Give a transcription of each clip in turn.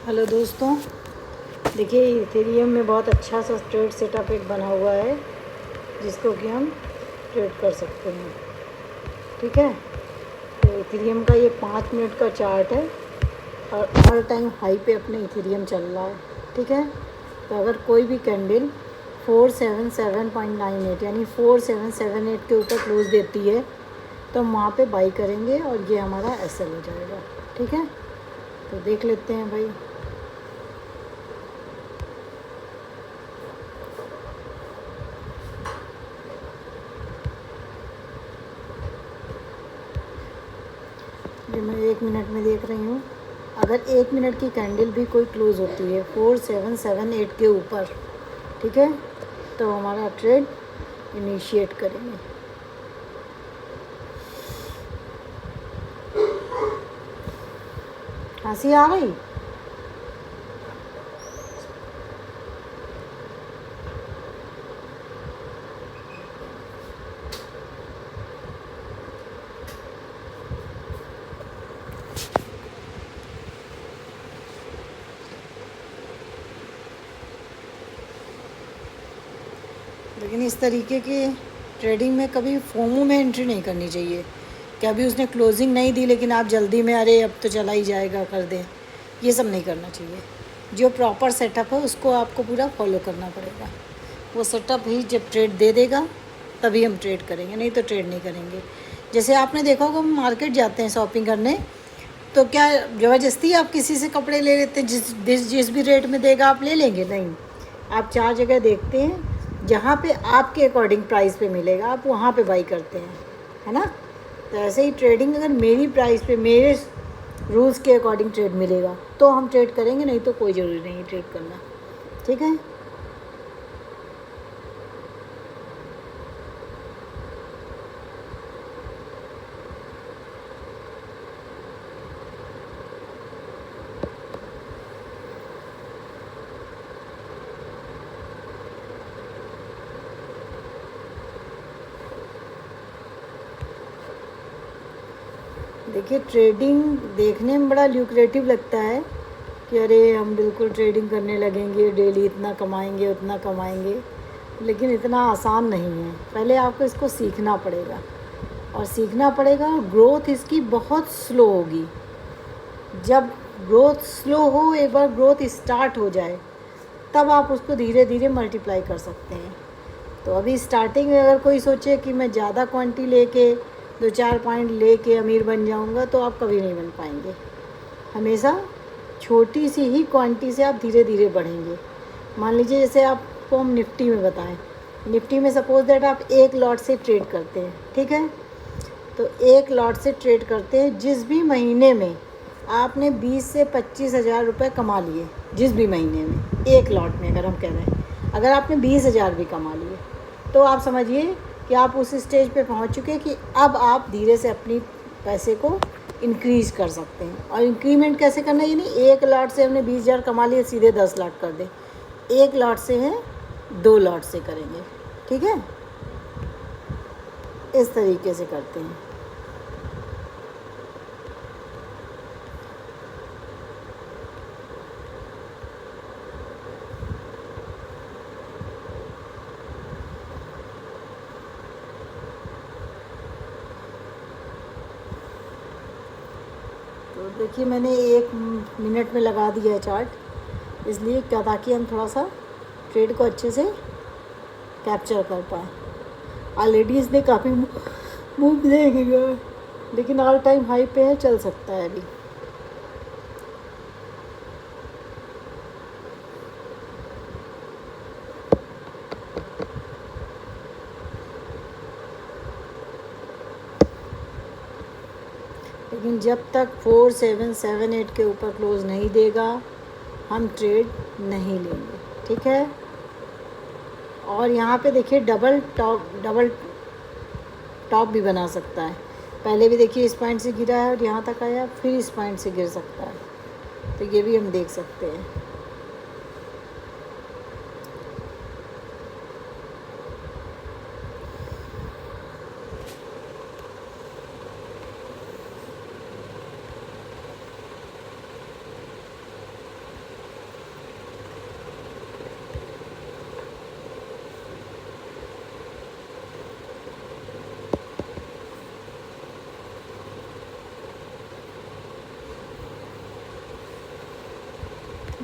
Hello दोस्तों, देखिए Ethereum में बहुत अच्छा सा ट्रेड सेटअप एक बना हुआ है जिसको कि हम ट्रेड कर सकते हैं। ठीक है, तो इथेरियम का ये 5 मिनट का चार्ट है और ऑल टाइम हाई पे अपने इथेरियम चल रहा है। ठीक है, तो अगर कोई भी कैंडल 477.98 यानी 4778 के ऊपर क्लोज देती है तो हम वहाँ पे बाई करेंगे और ये हमारा एसएल हो जाएगा। ठीक है, तो देख लेते हैं भाई। ये मैं 1 मिनट में देख रही हूँ। अगर 1 मिनट की कैंडल भी कोई क्लोज होती है 4778 के ऊपर, ठीक है, तो हमारा ट्रेड इनिशिएट करेंगे। हंसी आ गई? लेकिन इस तरीके की ट्रेडिंग में कभी फोमो में एंट्री नहीं करनी चाहिए कि अभी उसने क्लोजिंग नहीं दी लेकिन आप जल्दी में अरे अब तो चला ही जाएगा कर दें, ये सब नहीं करना चाहिए। जो प्रॉपर सेटअप है उसको आपको पूरा फॉलो करना पड़ेगा। वो सेटअप ही जब ट्रेड दे देगा तभी हम ट्रेड करेंगे, नहीं तो ट्रेड नहीं करेंगे। जैसे आपने देखा होगा हम मार्केट जाते हैं शॉपिंग करने, तो क्या ज़बरदस्ती आप किसी से कपड़े ले लेते हैं? जिस भी रेट में देगा आप ले लेंगे? नहीं, आप 4 जगह देखते हैं, जहाँ पे आपके अकॉर्डिंग प्राइस पे मिलेगा आप वहाँ पे बाई करते हैं, है ना। तो ऐसे ही ट्रेडिंग, अगर मेरी प्राइस पे मेरे रूल्स के अकॉर्डिंग ट्रेड मिलेगा तो हम ट्रेड करेंगे, नहीं तो कोई ज़रूरी नहीं है ट्रेड करना। ठीक है, देखिए ट्रेडिंग देखने में बड़ा ल्यूक्रेटिव लगता है कि अरे हम बिल्कुल ट्रेडिंग करने लगेंगे, डेली इतना कमाएंगे उतना कमाएंगे, लेकिन इतना आसान नहीं है। पहले आपको इसको सीखना पड़ेगा और सीखना पड़ेगा। ग्रोथ इसकी बहुत स्लो होगी। जब ग्रोथ स्लो हो, एक बार ग्रोथ स्टार्ट हो जाए तब आप उसको धीरे धीरे मल्टीप्लाई कर सकते हैं। तो अभी स्टार्टिंग में अगर कोई सोचे कि मैं ज़्यादा क्वांटिटी लेके 2-4 पॉइंट लेके अमीर बन जाऊंगा, तो आप कभी नहीं बन पाएंगे। हमेशा छोटी सी ही क्वांटिटी से आप धीरे धीरे बढ़ेंगे। मान लीजिए जैसे आपको हम निफ्टी में बताएं, निफ्टी में सपोज दैट आप एक लॉट से ट्रेड करते हैं, ठीक है, तो एक लॉट से ट्रेड करते हैं। जिस भी महीने में आपने 20 से 25 हज़ार रुपये कमा लिए, जिस भी महीने में एक लॉट में, अगर हम कह रहे हैं अगर आपने 20,000 भी कमा लिए, तो आप समझिए कि आप उस स्टेज पे पहुंच चुके हैं कि अब आप धीरे से अपनी पैसे को इंक्रीज़ कर सकते हैं। और इंक्रीमेंट कैसे करना है, यानी एक लॉट से हमने 20,000 कमा लिए सीधे 10 लॉट कर दें, एक लॉट से है 2 लॉट से करेंगे। ठीक है, इस तरीके से करते हैं। तो देखिए मैंने 1 मिनट में लगा दिया है चार्ट, इसलिए क्या, ताकि हम थोड़ा सा ट्रेड को अच्छे से कैप्चर कर पाए। ऑलरेडी इसने काफ़ी मूव देगा, लेकिन ऑल टाइम हाई पे है, चल सकता है अभी। लेकिन जब तक 4778 के ऊपर क्लोज नहीं देगा हम ट्रेड नहीं लेंगे। ठीक है, और यहाँ पे देखिए डबल टॉप भी बना सकता है। पहले भी देखिए इस पॉइंट से गिरा है और यहाँ तक आया, फिर इस पॉइंट से गिर सकता है, तो ये भी हम देख सकते हैं।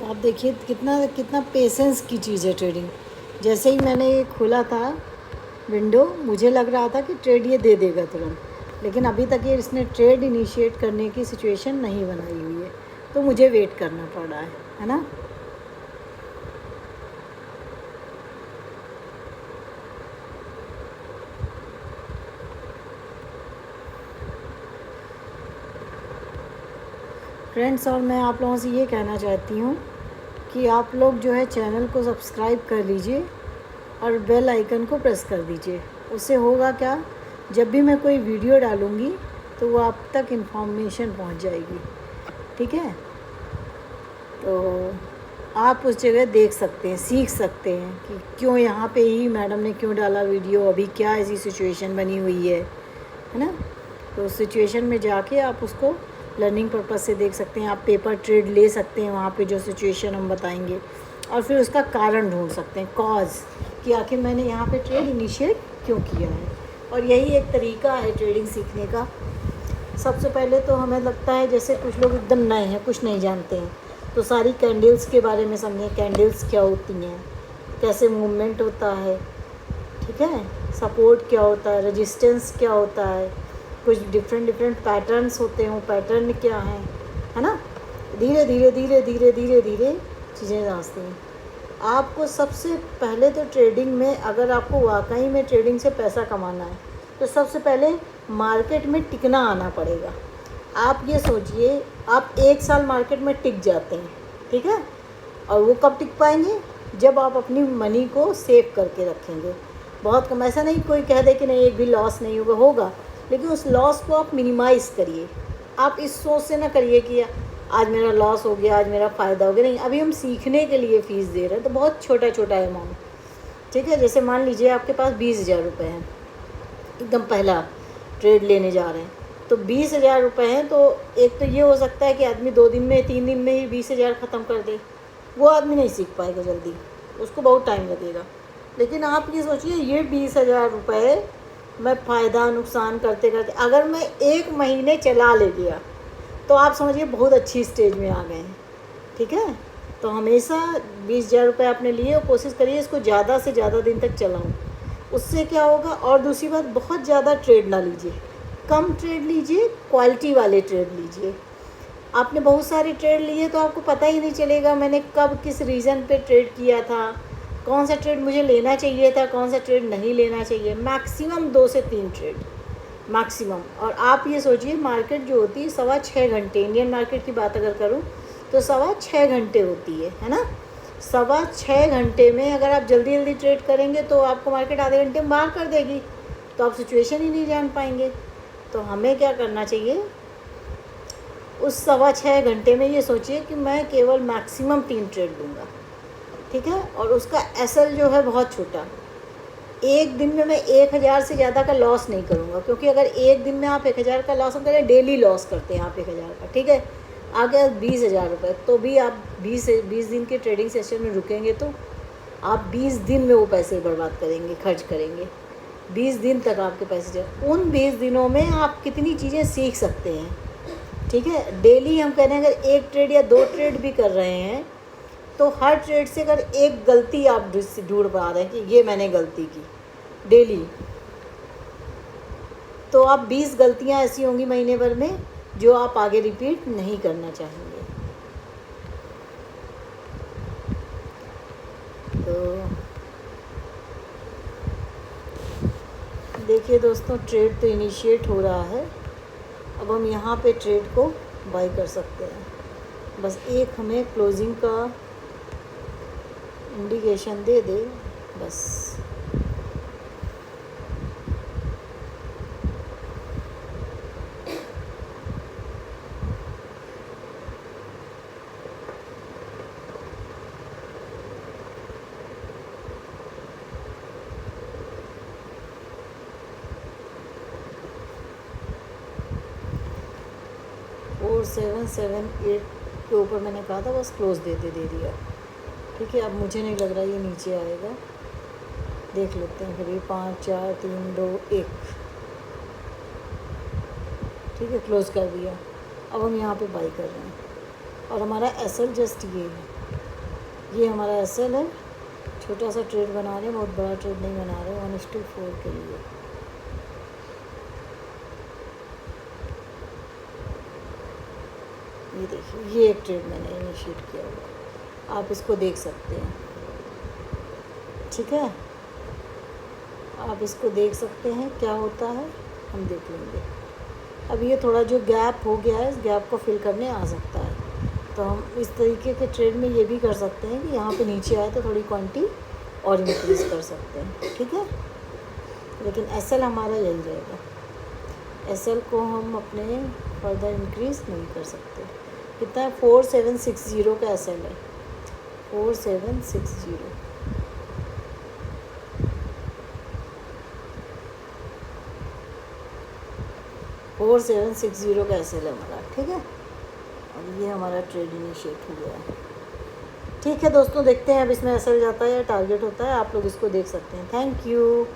आप देखिए कितना कितना पेशेंस की चीज़ है ट्रेडिंग। जैसे ही मैंने ये खोला था विंडो, मुझे लग रहा था कि ट्रेड ये दे देगा तुरंत, लेकिन अभी तक ये इसने ट्रेड इनिशिएट करने की सिचुएशन नहीं बनाई हुई है, तो मुझे वेट करना पड़ रहा है ना। फ्रेंड्स, और मैं आप लोगों से ये कहना चाहती हूँ कि आप लोग जो है चैनल को सब्सक्राइब कर लीजिए और बेल आइकन को प्रेस कर दीजिए। उससे होगा क्या, जब भी मैं कोई वीडियो डालूँगी तो वो आप तक इन्फॉर्मेशन पहुँच जाएगी, ठीक है। तो आप उस जगह देख सकते हैं, सीख सकते हैं कि क्यों यहाँ पे ही मैडम ने क्यों डाला वीडियो, अभी क्या ऐसी सिचुएशन बनी हुई है ना। तो उस सिचुएशन में जाके आप उसको लर्निंग पर्पज़ से देख सकते हैं। आप पेपर ट्रेड ले सकते हैं वहाँ पे, जो सिचुएशन हम बताएंगे, और फिर उसका कारण ढूंढ सकते हैं, कॉज, कि आखिर मैंने यहाँ पे ट्रेड इनिशिएट क्यों किया है। और यही एक तरीका है ट्रेडिंग सीखने का। सबसे पहले तो हमें लगता है जैसे कुछ लोग एकदम नए हैं, कुछ नहीं जानते हैं, तो सारी कैंडल्स के बारे में समझें, कैंडल्स क्या होती हैं, कैसे मूवमेंट होता है, ठीक है, सपोर्ट क्या होता है, रेजिस्टेंस क्या होता है, कुछ डिफरेंट पैटर्न्स होते हैं, वो पैटर्न क्या है ना। धीरे धीरे धीरे धीरे धीरे धीरे चीज़ें जांचती हैं। आपको सबसे पहले तो ट्रेडिंग में, अगर आपको वाकई में ट्रेडिंग से पैसा कमाना है, तो सबसे पहले मार्केट में टिकना आना पड़ेगा। आप ये सोचिए, आप 1 साल मार्केट में टिक जाते हैं, ठीक है, और वो कब टिक पाएंगे, जब आप अपनी मनी को सेव करके रखेंगे। बहुत कम, ऐसा नहीं कोई कह दे कि नहीं एक भी लॉस नहीं होगा, लेकिन उस लॉस को आप मिनिमाइज़ करिए। आप इस सोच से ना करिए कि आज मेरा लॉस हो गया, आज मेरा फ़ायदा हो गया। नहीं, अभी हम सीखने के लिए फ़ीस दे रहे हैं, तो बहुत छोटा छोटा अमाउंट, ठीक है। जैसे मान लीजिए आपके पास 20,000 रुपये हैं, एकदम पहला ट्रेड लेने जा रहे हैं, तो 20,000 रुपये हैं, तो एक तो ये हो सकता है कि आदमी 2 दिन में, 3 दिन में ही 20,000 ख़त्म कर दे। वो आदमी नहीं सीख पाएगा जल्दी, उसको बहुत टाइम लगेगा। लेकिन आप ये सोचिए, ये 20,000 रुपये मैं फ़ायदा नुकसान करते करते अगर मैं 1 महीने चला ले गया, तो आप समझिए बहुत अच्छी स्टेज में आ गए हैं, ठीक है। तो हमेशा 20,000 रुपये आपने लिए और कोशिश करिए इसको ज़्यादा से ज़्यादा दिन तक चलाऊँ। उससे क्या होगा, और दूसरी बात, बहुत ज़्यादा ट्रेड ना लीजिए, कम ट्रेड लीजिए, क्वालिटी वाले ट्रेड लीजिए। आपने बहुत सारे ट्रेड लिए तो आपको पता ही नहीं चलेगा मैंने कब किस रीज़न पे ट्रेड किया था, कौन सा ट्रेड मुझे लेना चाहिए था, कौन सा ट्रेड नहीं लेना चाहिए। मैक्सिमम 2 से 3 ट्रेड मैक्सिमम। और आप ये सोचिए, मार्केट जो होती है 6.25 घंटे, इंडियन मार्केट की बात अगर करूँ तो 6.25 घंटे होती है ना। 6.25 घंटे में अगर आप जल्दी जल्दी ट्रेड करेंगे तो आपको मार्केट आधे घंटे में बाहर कर देगी, तो आप सिचुएशन ही नहीं जान पाएंगे। तो हमें क्या करना चाहिए, उस 6.25 घंटे में ये सोचिए कि मैं केवल मैक्सिमम 3 ट्रेड लूँगा, ठीक है। और उसका एसएल जो है बहुत छोटा, एक दिन में मैं 1,000 से ज़्यादा का लॉस नहीं करूँगा, क्योंकि अगर एक दिन में आप 1,000 का लॉस करें, डेली लॉस करते हैं आप 1,000 का, ठीक है। आगे 20,000 रुपये, तो भी आप 20 दिन के ट्रेडिंग सेशन में रुकेंगे तो आप 20 दिन में वो पैसे बर्बाद करेंगे, खर्च करेंगे। 20 दिन तक आपके पैसे जाए, उन 20 दिनों में आप कितनी चीज़ें सीख सकते हैं, ठीक है। डेली हम कह रहे हैं अगर 1 ट्रेड या 2 ट्रेड भी कर रहे हैं, तो हर ट्रेड से अगर एक गलती आप ढूंढ पा रहे हैं कि ये मैंने गलती की डेली, तो आप 20 गलतियां ऐसी होंगी महीने भर में जो आप आगे रिपीट नहीं करना चाहेंगे। तो देखिए दोस्तों, ट्रेड तो इनिशिएट हो रहा है। अब हम यहाँ पे ट्रेड को बाय कर सकते हैं। बस एक हमें क्लोजिंग का इंडिकेशन दे दे बस। और 778 के ऊपर मैंने कहा था बस क्लोज दे दिया, ठीक है। अब मुझे नहीं लग रहा ये नीचे आएगा, देख लेते हैं फिर भी। 5 4 3 2 1, ठीक है, क्लोज कर दिया। अब हम यहाँ पे बाई कर रहे हैं। और हमारा एसएल जस्ट ये है, ये हमारा एसएल है। छोटा सा ट्रेड बना रहे हैं, बहुत बड़ा ट्रेड नहीं बना रहे, 1:4 के लिए। ये देखिए, ये एक ट्रेड मैंने इनिशिएट किया हुआ, आप इसको देख सकते हैं। ठीक है, आप इसको देख सकते हैं क्या होता है, हम देख लेंगे। अब ये थोड़ा जो गैप हो गया है, इस गैप को फिल करने आ सकता है, तो हम इस तरीके के ट्रेड में ये भी कर सकते हैं कि यहाँ पे नीचे आए तो थोड़ी क्वांटिटी और इंक्रीज़ कर सकते हैं। ठीक है, लेकिन एसएल हमारा यही रहेगा, एसएल को हम अपने फर्दर इंक्रीज़ नहीं कर सकते। कितना है, 4760 का एसएल है, 4760। 4760 का एसएल है हमारा। ठीक है, और ये हमारा ट्रेड इनिशिएट हो गया है। ठीक है दोस्तों, देखते हैं अब इसमें एसएल जाता है या टारगेट होता है, आप लोग इसको देख सकते हैं। Thank you.